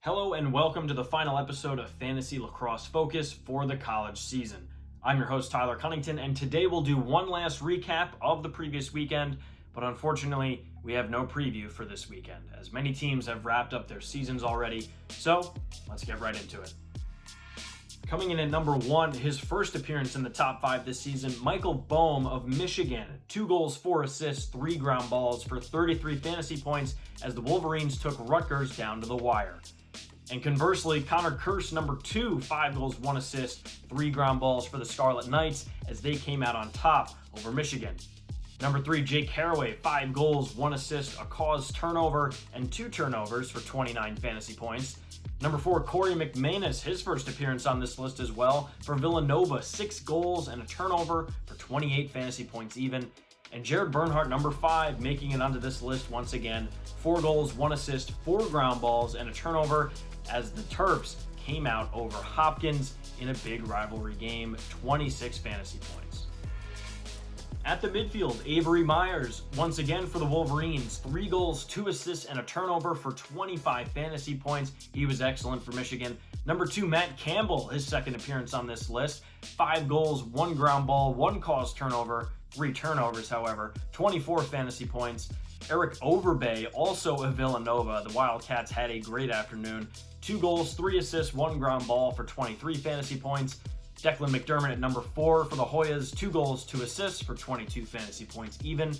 Hello and welcome to the final episode of Fantasy Lacrosse Focus for the college season. I'm your host Ty Cunnington, and today we'll do one last recap of the previous weekend, but unfortunately we have no preview for this weekend, as many teams have wrapped up their seasons already, so let's get right into it. Coming in at number 1, his first appearance in the top 5 this season, Michael BOEHM of Michigan. 2 goals, 4 assists, 3 ground balls for 33 fantasy points as the Wolverines took Rutgers down to the wire. And conversely, Connor Kirst, number 2, 5 goals, 1 assist, 3 ground balls for the Scarlet Knights as they came out on top over Michigan. Number 3, Jake CARRAWAY, 5 goals, 1 assist, a caused turnover, and 2 turnovers for 29 fantasy points. Number 4, Corey McManus, his first appearance on this list as well, for Villanova, 6 goals and a turnover for 28 fantasy points even. And Jared Bernhardt, number 5, making it onto this list once again, 4 goals, 1 assist, 4 ground balls, and a turnover as the Terps came out over Hopkins in a big rivalry game, 26 fantasy points. At the midfield, Avery Myers, once again for the Wolverines, 3 goals, 2 assists, and a turnover for 25 fantasy points. He was excellent for Michigan. Number 2, Matt Campbell, his second appearance on this list, 5 goals, 1 ground ball, 1 caused turnover, 3 turnovers, however, 24 fantasy points. Eric Overbay, also of Villanova, the Wildcats had a great afternoon. 2 goals, 3 assists, 1 ground ball for 23 fantasy points. Declan McDermott at number 4 for the Hoyas, 2 goals, 2 assists for 22 fantasy points even.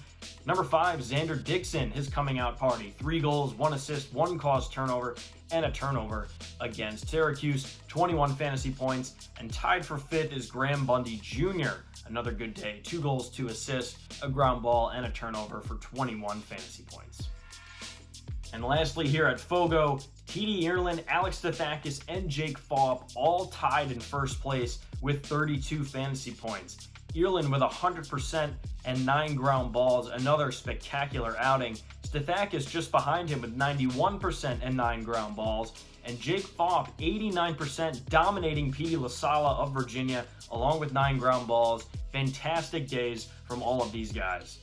Number 5, Xander Dixon, his coming out party, 3 goals, 1 assist, 1 caused turnover, and a turnover against Syracuse, 21 fantasy points. And tied for 5th is Graham Bundy Jr., another good day, 2 goals, 2 assists, a ground ball, and a turnover for 21 fantasy points. And lastly here at Fogo, TD Ierlan, Alex Stathakis, and Jake Phaup all tied in first place with 32 fantasy points. Ierlan with 100% and 9 ground balls, another spectacular outing. Stathakis just behind him with 91% and 9 ground balls. And Jake Phaup, 89%, dominating Petey LaSala of Virginia, along with 9 ground balls. Fantastic days from all of these guys.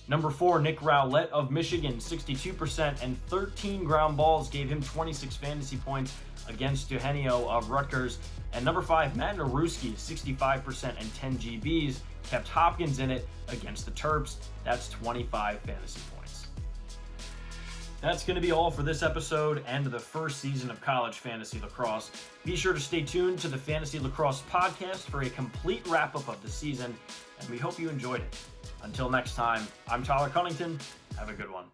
Number 4, Nick ROWLETT of Michigan, 62% and 13 ground balls gave him 26 fantasy points against Eugenio of Rutgers. And number 5, Matt NAREWSKI, 65% and 10 GBs, kept Hopkins in it against the Terps. That's 25 fantasy points. That's going to be all for this episode and the first season of college fantasy lacrosse. Be sure to stay tuned to the Fantasy Lacrosse podcast for a complete wrap-up of the season, and we hope you enjoyed it. Until next time, I'm Tyler Cunnington. Have a good one.